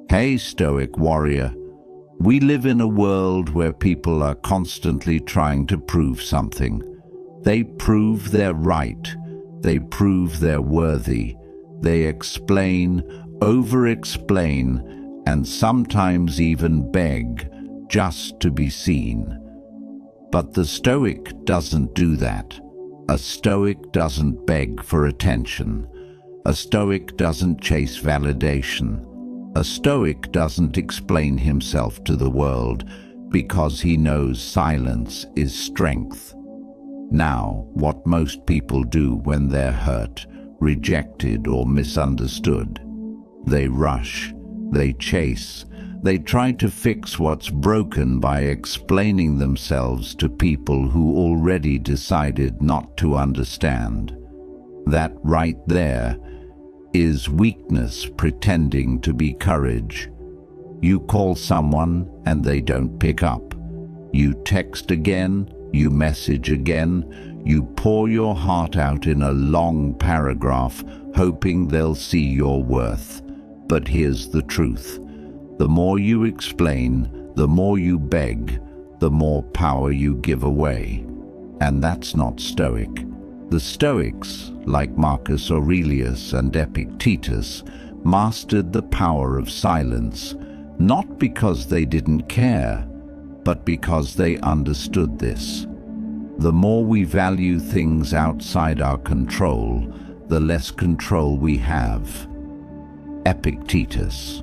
Hey, Stoic warrior. We live in a world where people are constantly trying to prove something. They prove they're right. They prove they're worthy. They explain, over-explain, and sometimes even beg just to be seen. But the Stoic doesn't do that. A Stoic doesn't beg for attention. A Stoic doesn't chase validation. A Stoic doesn't explain himself to the world because he knows silence is strength. Now, what most people do when they're hurt, rejected, or misunderstood, they rush, they chase, they try to fix what's broken by explaining themselves to people who already decided not to understand. That right there is weakness pretending to be courage. You call someone and they don't pick up. You text again, you message again, you pour your heart out in a long paragraph, hoping they'll see your worth. But here's the truth. The more you explain, the more you beg, the more power you give away. And that's not Stoic. The Stoics, like Marcus Aurelius and Epictetus, mastered the power of silence, not because they didn't care, but because they understood this. The more we value things outside our control, the less control we have. Epictetus.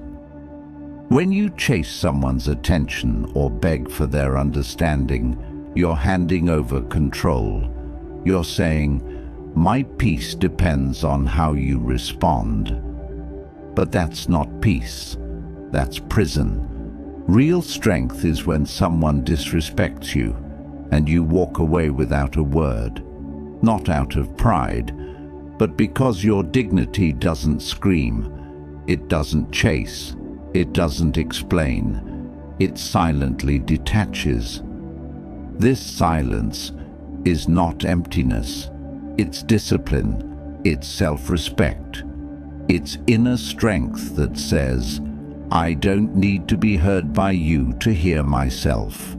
When you chase someone's attention or beg for their understanding, you're handing over control. You're saying, "My peace depends on how you respond." But that's not peace. That's prison. Real strength is when someone disrespects you and you walk away without a word, not out of pride, but because your dignity doesn't scream, it doesn't chase, it doesn't explain, it silently detaches. This silence is not emptiness. It's discipline, it's self-respect. It's inner strength that says, "I don't need to be heard by you to hear myself."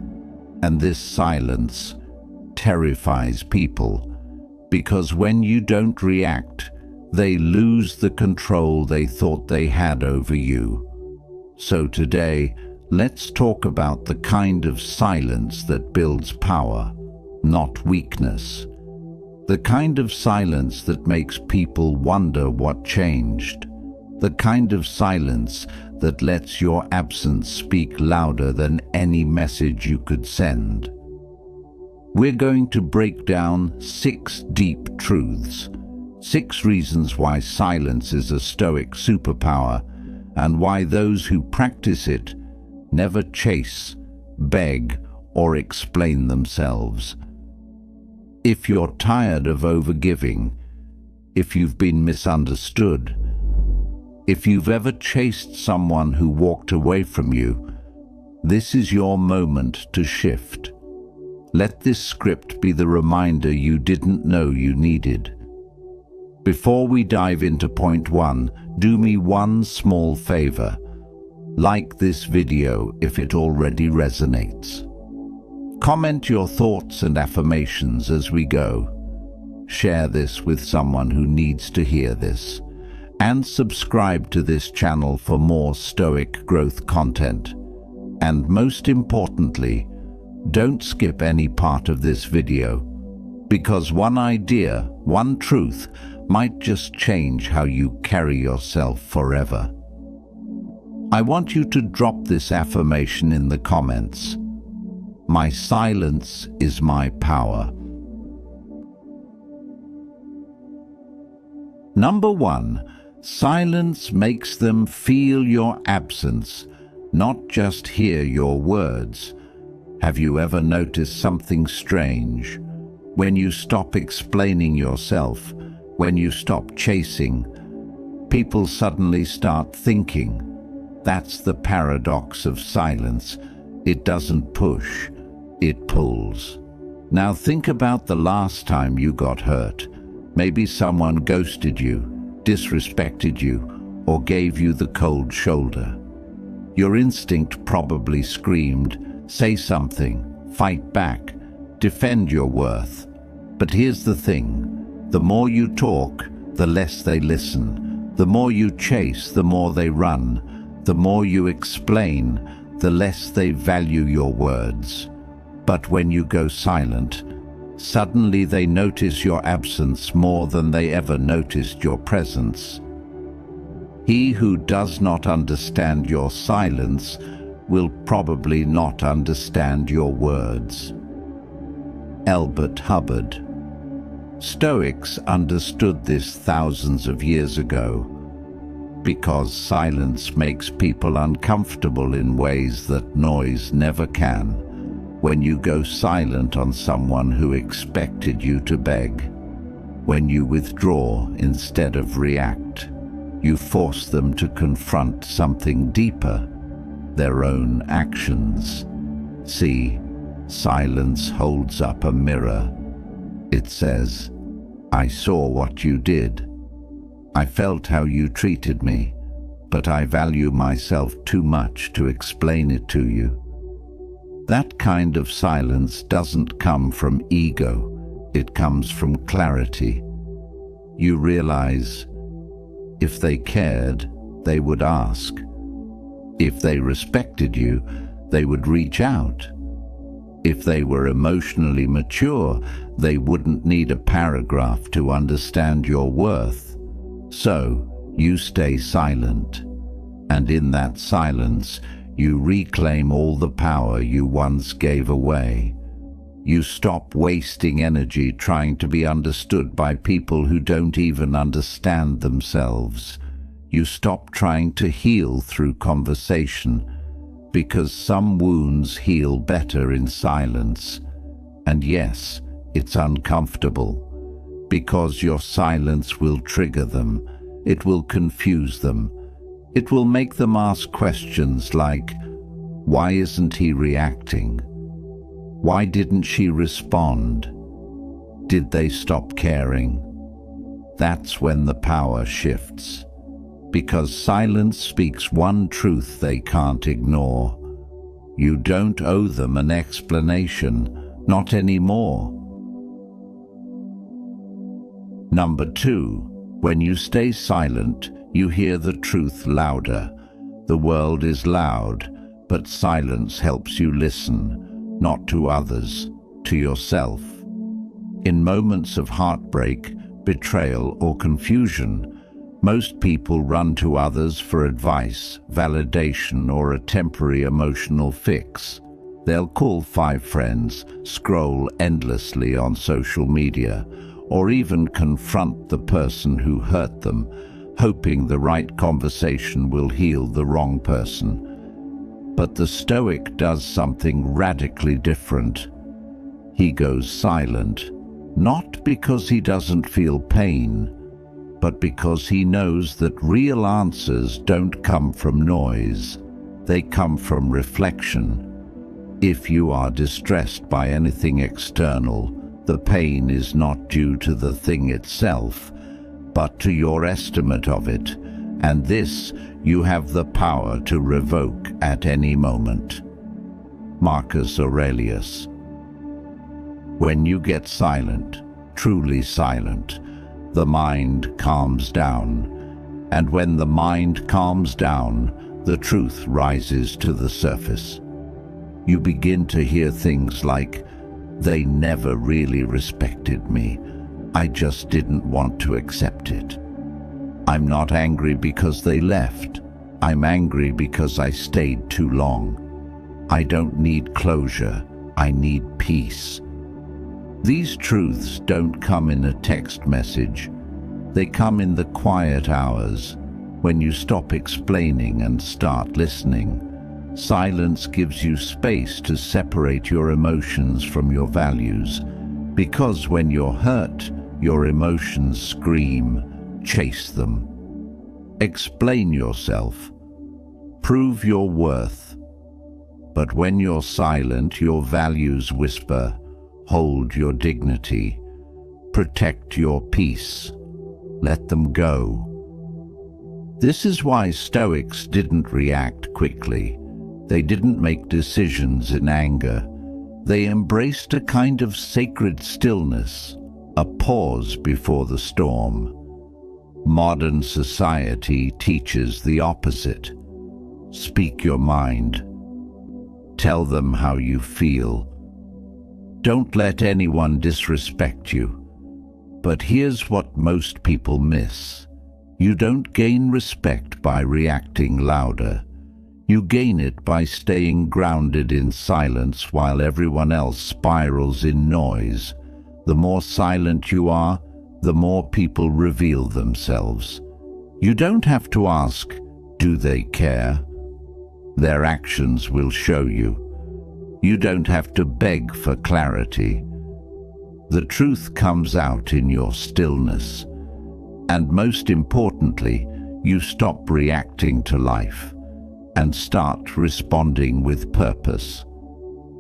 And this silence terrifies people, because when you don't react, they lose the control they thought they had over you. So today, let's talk about the kind of silence that builds power, not weakness. The kind of silence that makes people wonder what changed. The kind of silence that lets your absence speak louder than any message you could send. We're going to break down 6 deep truths, 6 reasons why silence is a Stoic superpower, and why those who practice it never chase, beg, or explain themselves. If you're tired of overgiving, if you've been misunderstood, if you've ever chased someone who walked away from you, this is your moment to shift. Let this script be the reminder you didn't know you needed. Before we dive into point 1, do me one small favor. Like this video if it already resonates. Comment your thoughts and affirmations as we go. Share this with someone who needs to hear this. And subscribe to this channel for more Stoic growth content. And most importantly, don't skip any part of this video, because one idea, one truth, might just change how you carry yourself forever. I want you to drop this affirmation in the comments. My silence is my power. Number 1. Silence makes them feel your absence, not just hear your words. Have you ever noticed something strange? When you stop explaining yourself, when you stop chasing, people suddenly start thinking. That's the paradox of silence. It doesn't push, it pulls. Now think about the last time you got hurt. Maybe someone ghosted you, disrespected you, or gave you the cold shoulder. Your instinct probably screamed, "Say something, fight back, defend your worth." But here's the thing. The more you talk, the less they listen. The more you chase, the more they run. The more you explain, the less they value your words. But when you go silent, suddenly they notice your absence more than they ever noticed your presence. He who does not understand your silence will probably not understand your words. Elbert Hubbard. Stoics understood this thousands of years ago, because silence makes people uncomfortable in ways that noise never can. When you go silent on someone who expected you to beg, when you withdraw instead of react, you force them to confront something deeper, their own actions. See, silence holds up a mirror. It says, "I saw what you did. I felt how you treated me, but I value myself too much to explain it to you." That kind of silence doesn't come from ego, it comes from clarity. You realize, if they cared, they would ask. If they respected you, they would reach out. If they were emotionally mature, they wouldn't need a paragraph to understand your worth. So, you stay silent. And in that silence, you reclaim all the power you once gave away. You stop wasting energy trying to be understood by people who don't even understand themselves. You stop trying to heal through conversation, because some wounds heal better in silence. And yes, it's uncomfortable, because your silence will trigger them. It will confuse them. It will make them ask questions like, why isn't he reacting? Why didn't she respond? Did they stop caring? That's when the power shifts. Because silence speaks one truth they can't ignore. You don't owe them an explanation, not anymore. Number 2, when you stay silent, you hear the truth louder. The world is loud, but silence helps you listen. Not to others, to yourself. In moments of heartbreak, betrayal, or confusion, most people run to others for advice, validation, or a temporary emotional fix. They'll call 5 friends, scroll endlessly on social media, or even confront the person who hurt them, hoping the right conversation will heal the wrong person. But the Stoic does something radically different. He goes silent, not because he doesn't feel pain, but because he knows that real answers don't come from noise. They come from reflection. If you are distressed by anything external, the pain is not due to the thing itself, but to your estimate of it, and this you have the power to revoke at any moment. Marcus Aurelius. When you get silent, truly silent, the mind calms down. And when the mind calms down, the truth rises to the surface. You begin to hear things like, "They never really respected me. I just didn't want to accept it. I'm not angry because they left. I'm angry because I stayed too long. I don't need closure. I need peace." These truths don't come in a text message. They come in the quiet hours, when you stop explaining and start listening. Silence gives you space to separate your emotions from your values, because when you're hurt, your emotions scream, chase them. Explain yourself. Prove your worth. But when you're silent, your values whisper, hold your dignity. Protect your peace. Let them go. This is why Stoics didn't react quickly. They didn't make decisions in anger. They embraced a kind of sacred stillness, a pause before the storm. Modern society teaches the opposite. Speak your mind. Tell them how you feel. Don't let anyone disrespect you. But here's what most people miss. You don't gain respect by reacting louder. You gain it by staying grounded in silence while everyone else spirals in noise. The more silent you are, the more people reveal themselves. You don't have to ask, do they care? Their actions will show you. You don't have to beg for clarity. The truth comes out in your stillness. And most importantly, you stop reacting to life and start responding with purpose.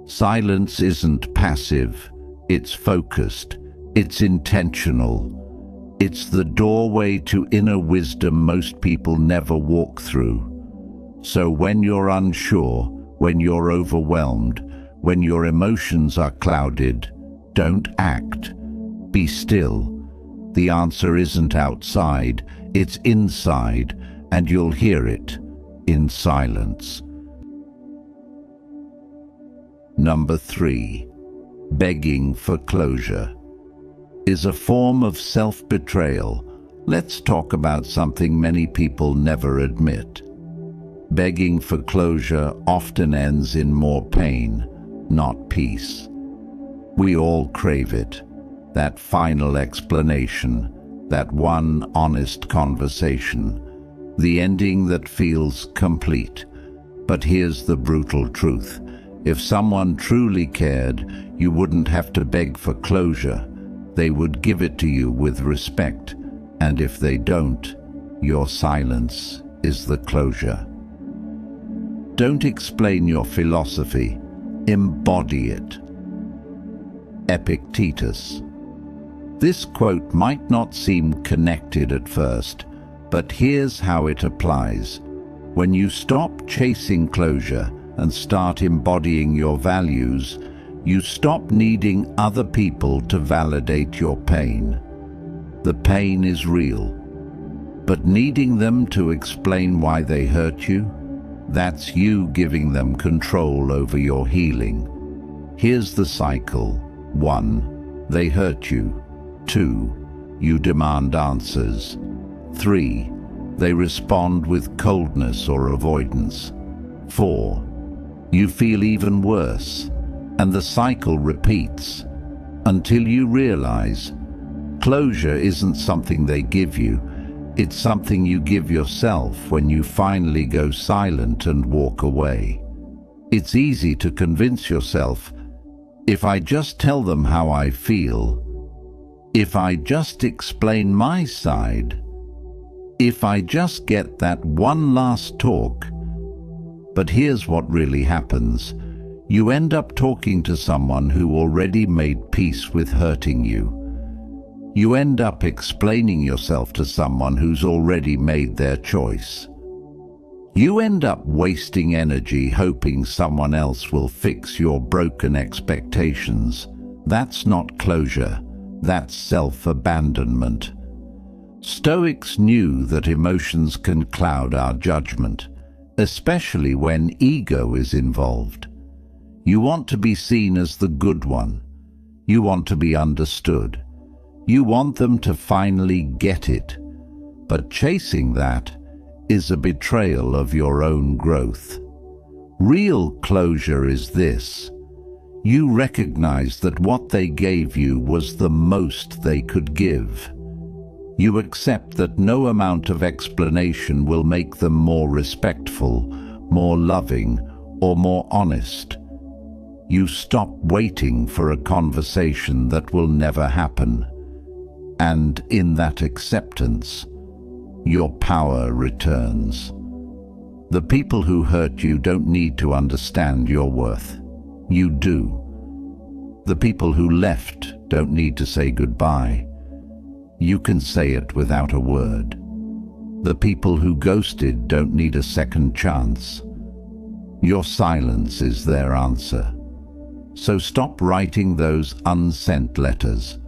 Silence isn't passive, it's focused, it's intentional. It's the doorway to inner wisdom most people never walk through. So when you're unsure, when you're overwhelmed, when your emotions are clouded, don't act. Be still. The answer isn't outside, it's inside, and you'll hear it in silence. Number 3. Begging for closure is a form of self-betrayal. Let's talk about something many people never admit. Begging for closure often ends in more pain, not peace. We all crave it. That final explanation, that one honest conversation, the ending that feels complete. But here's the brutal truth. If someone truly cared, you wouldn't have to beg for closure. They would give it to you with respect. And if they don't, your silence is the closure. Don't explain your philosophy. Embody it. Epictetus. This quote might not seem connected at first, but here's how it applies. When you stop chasing closure and start embodying your values, you stop needing other people to validate your pain. The pain is real, but needing them to explain why they hurt you, that's you giving them control over your healing. Here's the cycle. 1. They hurt you. 2. You demand answers. 3. They respond with coldness or avoidance. 4. You feel even worse, and the cycle repeats until you realize closure isn't something they give you, it's something you give yourself when you finally go silent and walk away. It's easy to convince yourself, if I just tell them how I feel, if I just explain my side, if I just get that one last talk. But here's what really happens. You end up talking to someone who already made peace with hurting you. You end up explaining yourself to someone who's already made their choice. You end up wasting energy hoping someone else will fix your broken expectations. That's not closure. That's self-abandonment. Stoics knew that emotions can cloud our judgment, especially when ego is involved. You want to be seen as the good one. You want to be understood. You want them to finally get it. But chasing that is a betrayal of your own growth. Real closure is this. You recognize that what they gave you was the most they could give. You accept that no amount of explanation will make them more respectful, more loving, or more honest. You stop waiting for a conversation that will never happen. And in that acceptance, your power returns. The people who hurt you don't need to understand your worth. You do. The people who left don't need to say goodbye. You can say it without a word. The people who ghosted don't need a second chance. Your silence is their answer. So stop writing those unsent letters.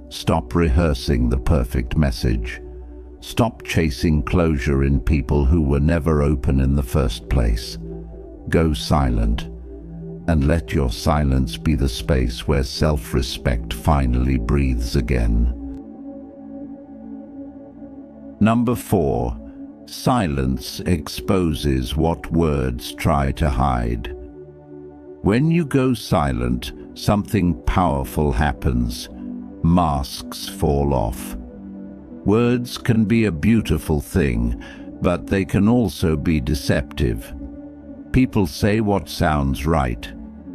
Stop rehearsing the perfect message. Stop chasing closure in people who were never open in the first place. Go silent, and let your silence be the space where self-respect finally breathes again. Number 4. Silence exposes what words try to hide. When you go silent, something powerful happens. Masks fall off. Words can be a beautiful thing, but they can also be deceptive. People say what sounds right.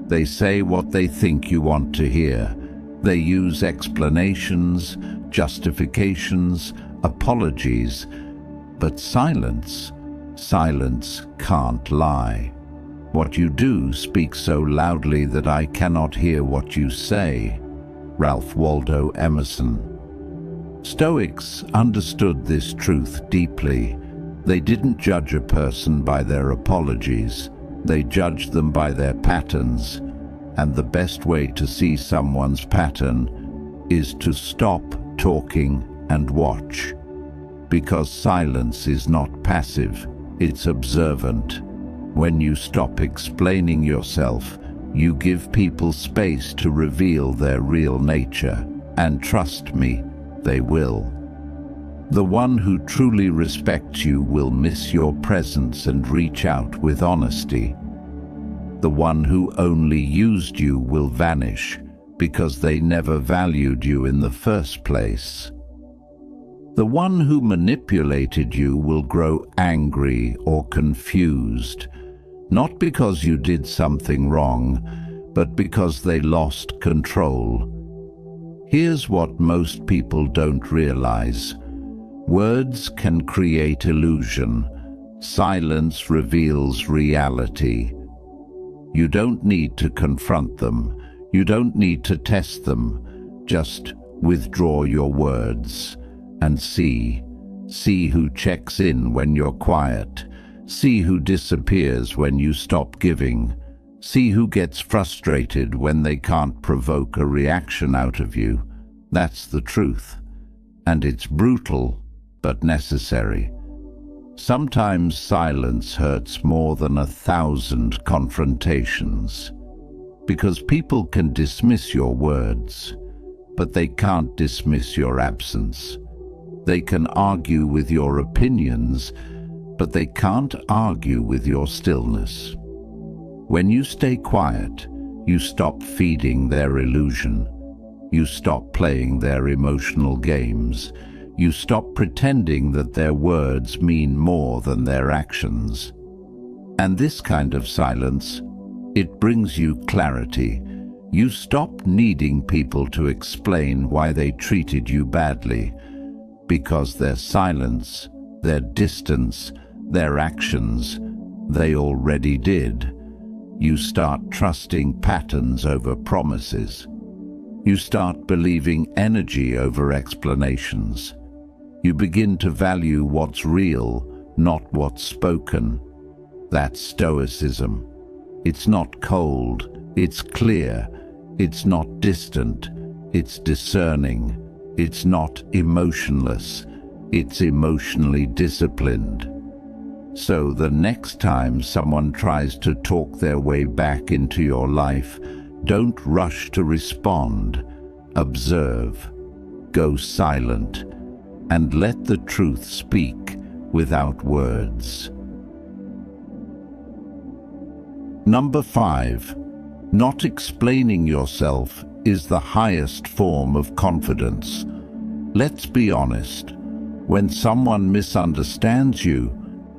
They say what they think you want to hear. They use explanations, justifications, apologies. But silence can't lie. What you do speaks so loudly that I cannot hear what you say. Ralph Waldo Emerson. Stoics understood this truth deeply. They didn't judge a person by their apologies. They judged them by their patterns. And the best way to see someone's pattern is to stop talking and watch. Because silence is not passive, it's observant. When you stop explaining yourself, you give people space to reveal their real nature. And trust me, they will. The one who truly respects you will miss your presence and reach out with honesty. The one who only used you will vanish because they never valued you in the first place. The one who manipulated you will grow angry or confused, not because you did something wrong, but because they lost control. Here's what most people don't realize. Words can create illusion. Silence reveals reality. You don't need to confront them. You don't need to test them. Just withdraw your words and see. See who checks in when you're quiet. See who disappears when you stop giving. See who gets frustrated when they can't provoke a reaction out of you. That's the truth. And it's brutal, but necessary. Sometimes silence hurts more than 1,000 confrontations. Because people can dismiss your words, but they can't dismiss your absence. They can argue with your opinions, but they can't argue with your stillness. When you stay quiet, you stop feeding their illusion. You stop playing their emotional games. You stop pretending that their words mean more than their actions. And this kind of silence, it brings you clarity. You stop needing people to explain why they treated you badly, because their silence, their distance, their actions, they already did. You start trusting patterns over promises. You start believing energy over explanations. You begin to value what's real, not what's spoken. That's Stoicism. It's not cold, it's clear. It's not distant, it's discerning. It's not emotionless, it's emotionally disciplined. So the next time someone tries to talk their way back into your life, don't rush to respond. Observe, go silent, and let the truth speak without words. Number 5. Not explaining yourself is the highest form of confidence. Let's be honest. When someone misunderstands you,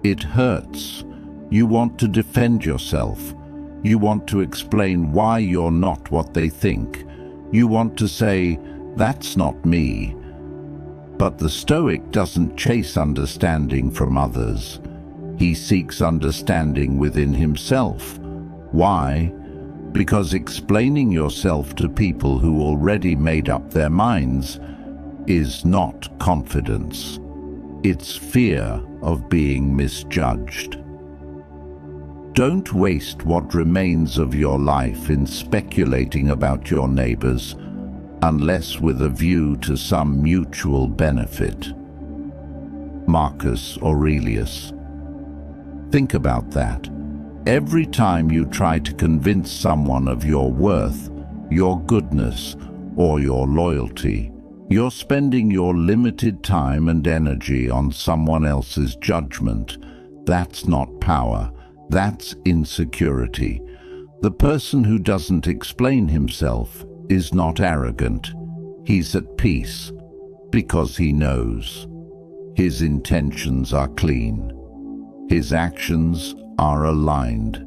it hurts. You want to defend yourself. You want to explain why you're not what they think. You want to say, "That's not me." But the Stoic doesn't chase understanding from others. He seeks understanding within himself. Why? Because explaining yourself to people who already made up their minds is not confidence. It's fear of being misjudged. Don't waste what remains of your life in speculating about your neighbors, unless with a view to some mutual benefit. Marcus Aurelius. Think about that. Every time you try to convince someone of your worth, your goodness, or your loyalty, you're spending your limited time and energy on someone else's judgment. That's not power. That's insecurity. The person who doesn't explain himself is not arrogant. He's at peace because he knows. His intentions are clean. His actions are aligned.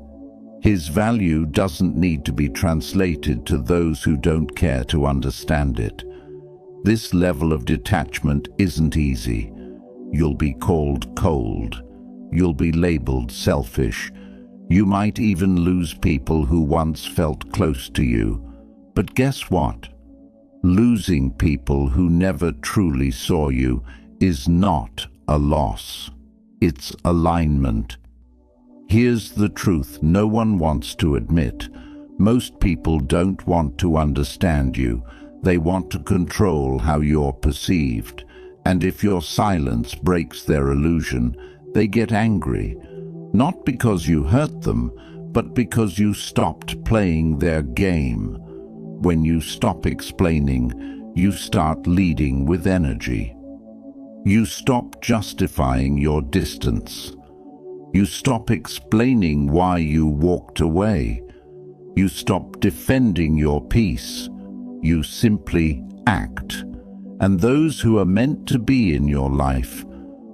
His value doesn't need to be translated to those who don't care to understand it. This level of detachment isn't easy. You'll be called cold. You'll be labeled selfish. You might even lose people who once felt close to you. But guess what? Losing people who never truly saw you is not a loss. It's alignment. Here's the truth no one wants to admit. Most people don't want to understand you. They want to control how you're perceived. And if your silence breaks their illusion, they get angry. Not because you hurt them, but because you stopped playing their game. When you stop explaining, you start leading with energy. You stop justifying your distance. You stop explaining why you walked away. You stop defending your peace. You simply act. And those who are meant to be in your life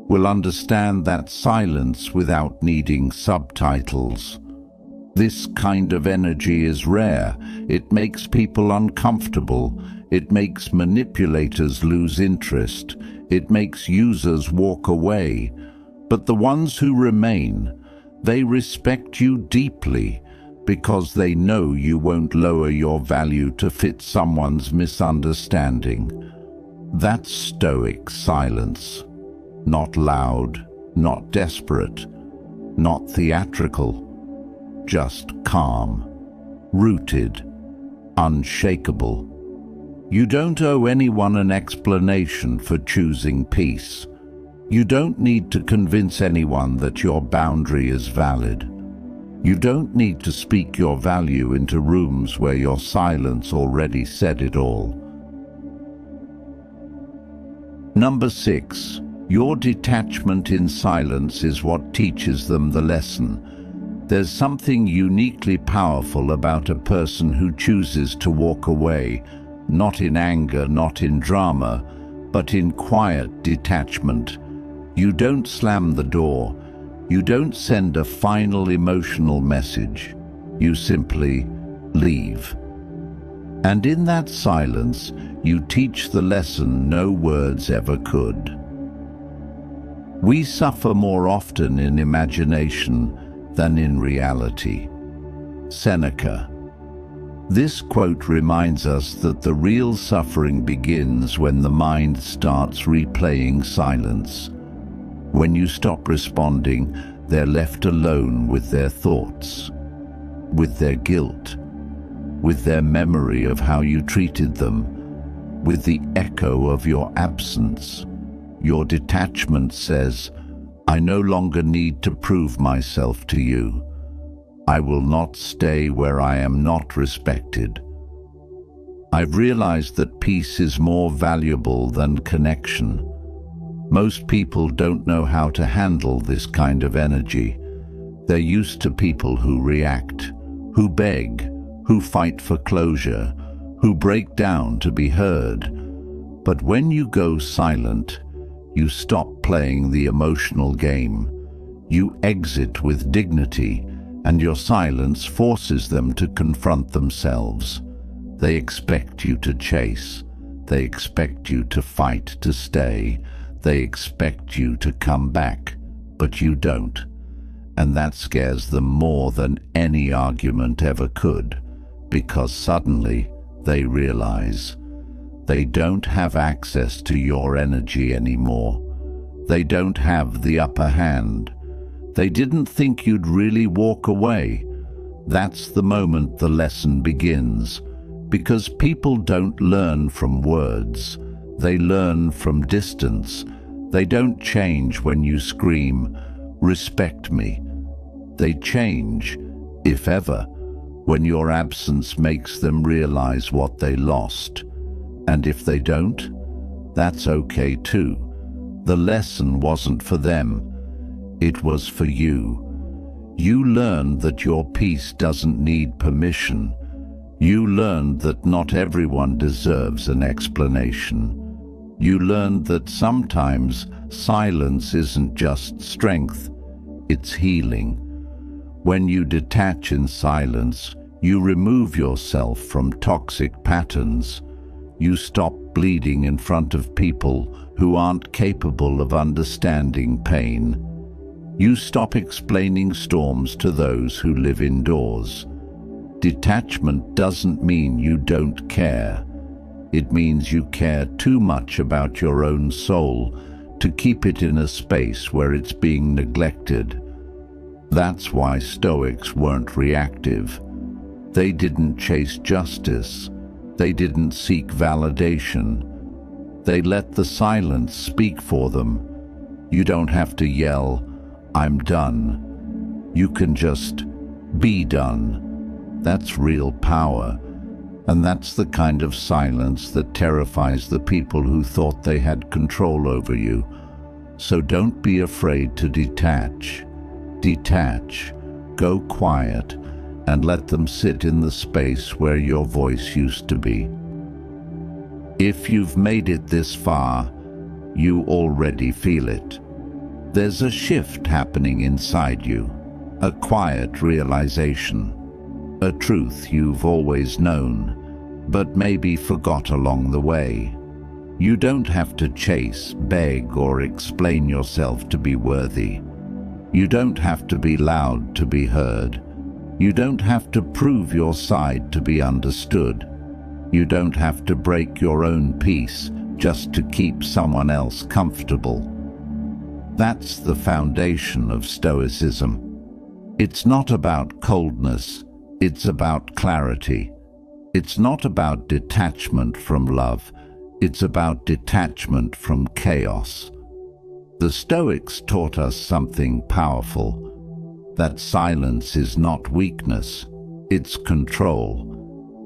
will understand that silence without needing subtitles. This kind of energy is rare. It makes people uncomfortable. It makes manipulators lose interest. It makes users walk away. But the ones who remain, they respect you deeply because they know you won't lower your value to fit someone's misunderstanding. That's stoic silence. Not loud, not desperate, not theatrical. Just calm, rooted, unshakable. You don't owe anyone an explanation for choosing peace. You don't need to convince anyone that your boundary is valid. You don't need to speak your value into rooms where your silence already said it all. Number 6. Your detachment in silence is what teaches them the lesson. There's something uniquely powerful about a person who chooses to walk away, not in anger, not in drama, but in quiet detachment. You don't slam the door. You don't send a final emotional message. You simply leave. And in that silence, you teach the lesson no words ever could. We suffer more often in imagination than in reality. Seneca. This quote reminds us that the real suffering begins when the mind starts replaying silence. When you stop responding, they're left alone with their thoughts, with their guilt, with their memory of how you treated them, with the echo of your absence. Your detachment says, I no longer need to prove myself to you. I will not stay where I am not respected. I've realized that peace is more valuable than connection. Most people don't know how to handle this kind of energy. They're used to people who react, who beg, who fight for closure, who break down to be heard. But when you go silent, you stop playing the emotional game. You exit with dignity, and your silence forces them to confront themselves. They expect you to chase. They expect you to fight to stay. They expect you to come back, but you don't. And that scares them more than any argument ever could, because suddenly they realize they don't have access to your energy anymore. They don't have the upper hand. They didn't think you'd really walk away. That's the moment the lesson begins. Because people don't learn from words. They learn from distance. They don't change when you scream, "Respect me." They change, if ever, when your absence makes them realize what they lost. And if they don't, that's okay too. The lesson wasn't for them. It was for you. You learned that your peace doesn't need permission. You learned that not everyone deserves an explanation. You learned that sometimes silence isn't just strength, it's healing. When you detach in silence, you remove yourself from toxic patterns. You stop bleeding in front of people who aren't capable of understanding pain. You stop explaining storms to those who live indoors. Detachment doesn't mean you don't care. It means you care too much about your own soul to keep it in a space where it's being neglected. That's why Stoics weren't reactive. They didn't chase justice. They didn't seek validation. They let the silence speak for them. You don't have to yell, "I'm done." You can just be done. That's real power. And that's the kind of silence that terrifies the people who thought they had control over you. So don't be afraid to detach. Detach, go quiet, and let them sit in the space where your voice used to be. If you've made it this far, you already feel it. There's a shift happening inside you, a quiet realization, a truth you've always known, but maybe forgot along the way. You don't have to chase, beg, or explain yourself to be worthy. You don't have to be loud to be heard. You don't have to prove your side to be understood. You don't have to break your own peace just to keep someone else comfortable. That's the foundation of Stoicism. It's not about coldness, it's about clarity. It's not about detachment from love, it's about detachment from chaos. The Stoics taught us something powerful, that silence is not weakness, it's control.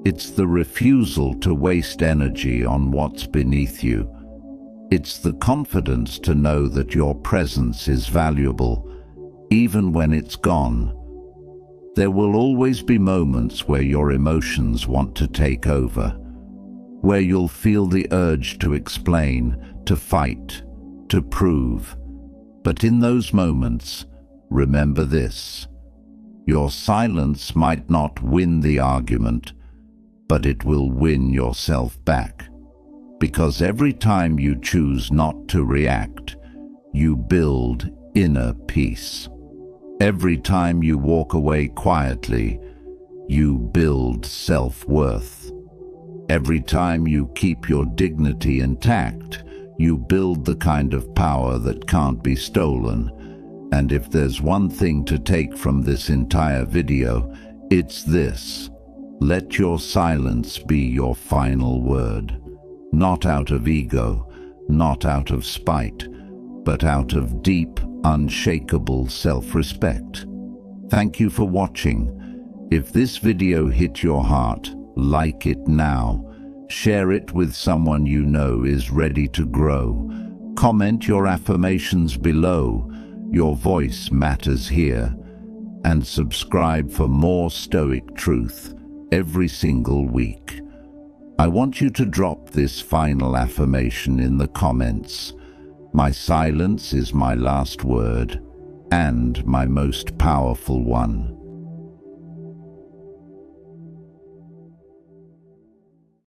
It's the refusal to waste energy on what's beneath you. It's the confidence to know that your presence is valuable, even when it's gone. There will always be moments where your emotions want to take over, where you'll feel the urge to explain, to fight, to prove. But in those moments, remember this: your silence might not win the argument, but it will win yourself back. Because every time you choose not to react, you build inner peace. Every time you walk away quietly, you build self-worth. Every time you keep your dignity intact, you build the kind of power that can't be stolen. And if there's one thing to take from this entire video, it's this: let your silence be your final word. Not out of ego, not out of spite, but out of deep, unshakable self-respect. Thank you for watching. If this video hit your heart, like it now. Share it with someone you know is ready to grow. Comment your affirmations below. Your voice matters here. And subscribe for more Stoic truth every single week. I want you to drop this final affirmation in the comments. My silence is my last word, and my most powerful one.